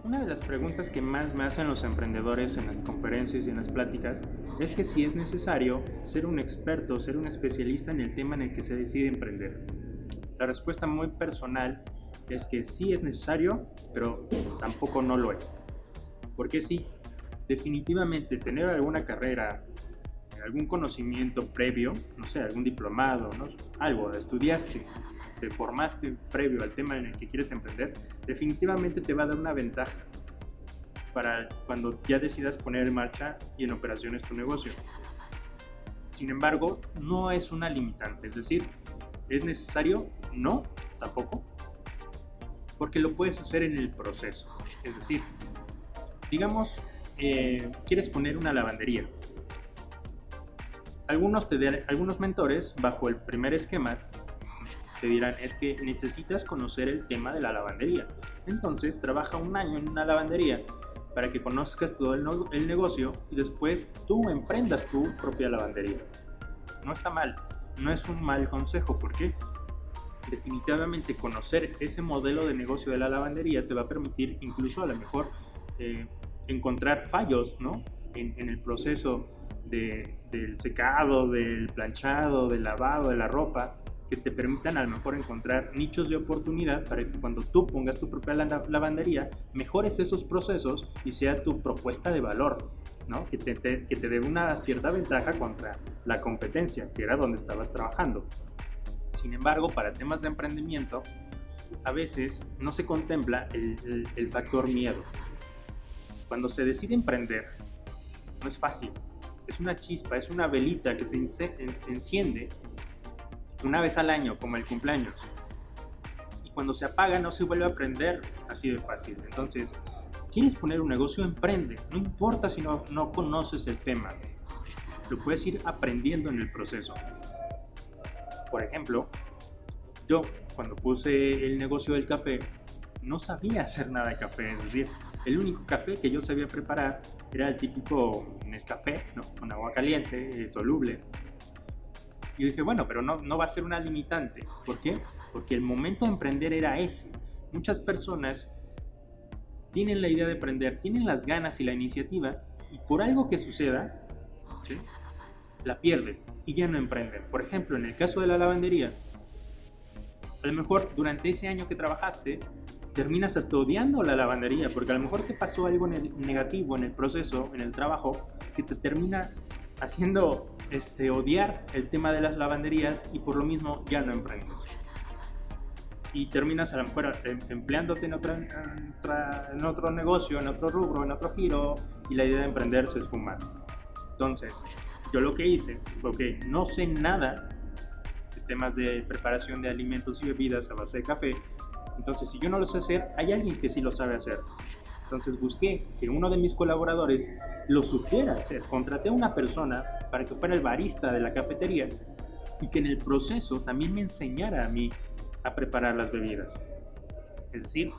Una de las preguntas que más me hacen los emprendedores en las conferencias y en las pláticas es que si es necesario ser un experto, ser un especialista en el tema en el que se decide emprender. La respuesta muy personal es que sí es necesario, pero tampoco no lo es. Porque sí, definitivamente tener alguna carrera, algún conocimiento previo, no sé, algún diplomado, ¿no? Algo, estudiaste, te formaste previo al tema en el que quieres emprender, definitivamente te va a dar una ventaja para cuando ya decidas poner en marcha y en operaciones tu negocio. Sin embargo, no es una limitante, es decir, ¿es necesario? No, tampoco, porque lo puedes hacer en el proceso. Es decir, digamos, quieres poner una lavandería. Algunos mentores, bajo el primer esquema, te dirán, es que necesitas conocer el tema de la lavandería. Entonces, trabaja un año en una lavandería para que conozcas todo el negocio y después tú emprendas tu propia lavandería. No está mal, no es un mal consejo, porque definitivamente conocer ese modelo de negocio de la lavandería te va a permitir incluso a lo mejor encontrar fallos, ¿no? en el proceso del secado, del planchado, del lavado de la ropa, que te permitan a lo mejor encontrar nichos de oportunidad para que cuando tú pongas tu propia lavandería mejores esos procesos y sea tu propuesta de valor, ¿no? que te dé una cierta ventaja contra la competencia, que era donde estabas trabajando. Sin embargo, para temas de emprendimiento, a veces no se contempla el factor miedo. Cuando se decide emprender, no es fácil. Es una chispa, es una velita que se enciende una vez al año, como el cumpleaños. Y cuando se apaga no se vuelve a prender así de fácil. Entonces, ¿quieres poner un negocio? Emprende. No importa si no conoces el tema. Lo puedes ir aprendiendo en el proceso. Por ejemplo, yo cuando puse el negocio del café, no sabía hacer nada de café. Es decir, el único café que yo sabía preparar era el típico Nescafé, ¿no? Con agua caliente, soluble. Y dije, bueno, pero no va a ser una limitante. ¿Por qué? Porque el momento de emprender era ese. Muchas personas tienen la idea de emprender, tienen las ganas y la iniciativa, y por algo que suceda, ¿sí?, la pierden y ya no emprenden. Por ejemplo, en el caso de la lavandería, a lo mejor durante ese año que trabajaste, terminas hasta odiando la lavandería, porque a lo mejor te pasó algo negativo en el proceso, en el trabajo, que te termina haciendo odiar el tema de las lavanderías, y por lo mismo ya no emprendes. Y terminas a lo mejor empleándote en otro negocio, en otro rubro, en otro giro, y la idea de emprender se esfuma. Entonces, yo lo que hice fue que no sé nada de temas de preparación de alimentos y bebidas a base de café. Entonces, si yo no lo sé hacer, hay alguien que sí lo sabe hacer. Entonces busqué que uno de mis colaboradores lo supiera hacer. Contraté a una persona para que fuera el barista de la cafetería y que en el proceso también me enseñara a mí a preparar las bebidas. Es decir,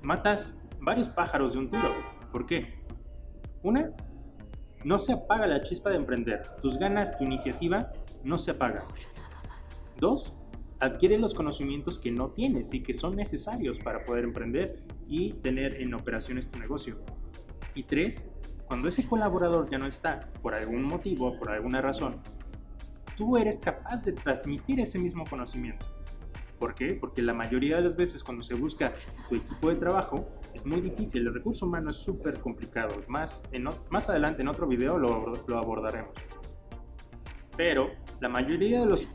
matas varios pájaros de un tiro. ¿Por qué? Una, no se apaga la chispa de emprender. Tus ganas, tu iniciativa no se apaga. Dos, adquiere los conocimientos que no tienes y que son necesarios para poder emprender y tener en operaciones tu negocio. Y tres, cuando ese colaborador ya no está, por algún motivo, por alguna razón, tú eres capaz de transmitir ese mismo conocimiento. ¿Por qué? Porque la mayoría de las veces cuando se busca tu equipo de trabajo es muy difícil, el recurso humano es súper complicado. Más adelante en otro video lo abordaremos. Pero la mayoría de los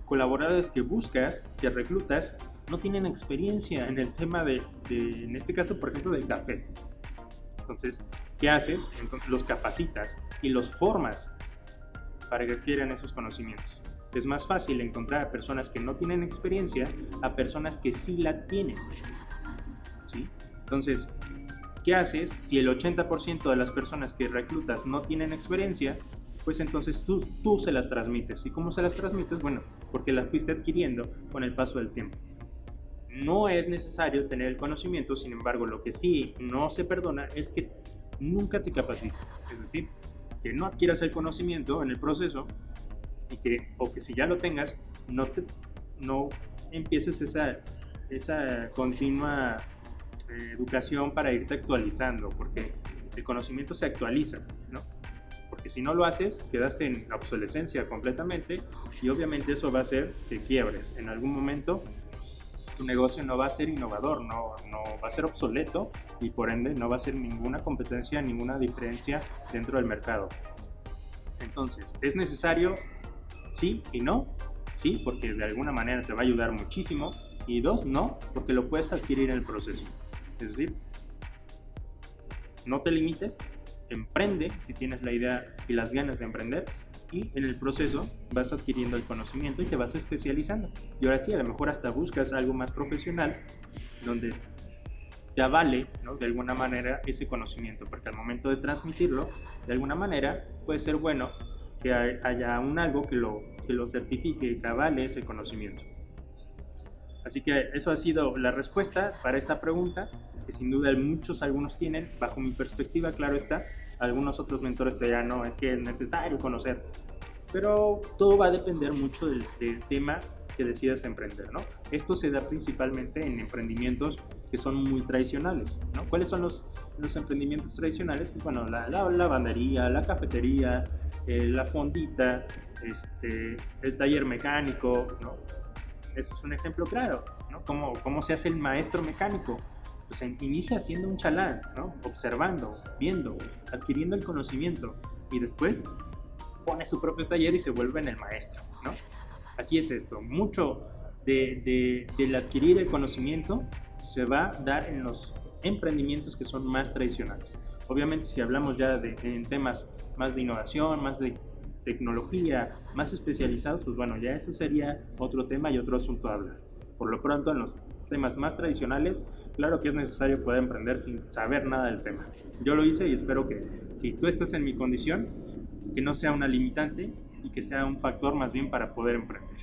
colaboradores que buscas, que reclutas, no tienen experiencia en el tema en este caso, por ejemplo, del café. Entonces, ¿qué haces? Entonces, los capacitas y los formas para que adquieran esos conocimientos. Es más fácil encontrar a personas que no tienen experiencia a personas que sí la tienen, ¿sí? Entonces, ¿qué haces si el 80% de las personas que reclutas no tienen experiencia? Pues entonces tú se las transmites. ¿Y cómo se las transmites? Bueno, porque las fuiste adquiriendo con el paso del tiempo. No es necesario tener el conocimiento, sin embargo, lo que sí no se perdona es que nunca te capacites. Es decir, que no adquieras el conocimiento en el proceso o que si ya lo tengas, no empieces esa continua educación para irte actualizando, porque el conocimiento se actualiza, ¿no? Porque si no lo haces, quedas en obsolescencia completamente y obviamente eso va a hacer que quiebres. En algún momento tu negocio no va a ser innovador, no va a ser obsoleto y por ende no va a ser ninguna competencia, ninguna diferencia dentro del mercado. Entonces, ¿es necesario? Sí y no. Sí, porque de alguna manera te va a ayudar muchísimo. Y dos, no, porque lo puedes adquirir en el proceso. Es decir, no te limites, emprende si tienes la idea y las ganas de emprender y en el proceso vas adquiriendo el conocimiento y te vas especializando. Y ahora sí, a lo mejor hasta buscas algo más profesional donde te avale, ¿no?, de alguna manera ese conocimiento, porque al momento de transmitirlo, de alguna manera puede ser bueno que haya un algo que lo certifique y que avale ese conocimiento. Así que eso ha sido la respuesta para esta pregunta, que sin duda algunos tienen, bajo mi perspectiva, claro está. Algunos otros mentores te dirán, no, es que es necesario conocer. Pero todo va a depender mucho del tema que decidas emprender, ¿no? Esto se da principalmente en emprendimientos que son muy tradicionales, ¿no? ¿Cuáles son los emprendimientos tradicionales? Pues bueno, la lavandería, la cafetería, la fondita, el taller mecánico, ¿no? Eso es un ejemplo claro, ¿no? ¿Cómo se hace el maestro mecánico? Pues inicia siendo un chalán, ¿no? Observando, viendo, adquiriendo el conocimiento y después pone su propio taller y se vuelve en el maestro, ¿no? Así es esto. Mucho del adquirir el conocimiento se va a dar en los emprendimientos que son más tradicionales. Obviamente, si hablamos ya en temas más de innovación, más de tecnología, más especializados, pues bueno, ya eso sería otro tema y otro asunto a hablar. Por lo pronto, en los temas más tradicionales, claro que es necesario poder emprender sin saber nada del tema. Yo lo hice y espero que si tú estás en mi condición, que no sea una limitante y que sea un factor más bien para poder emprender.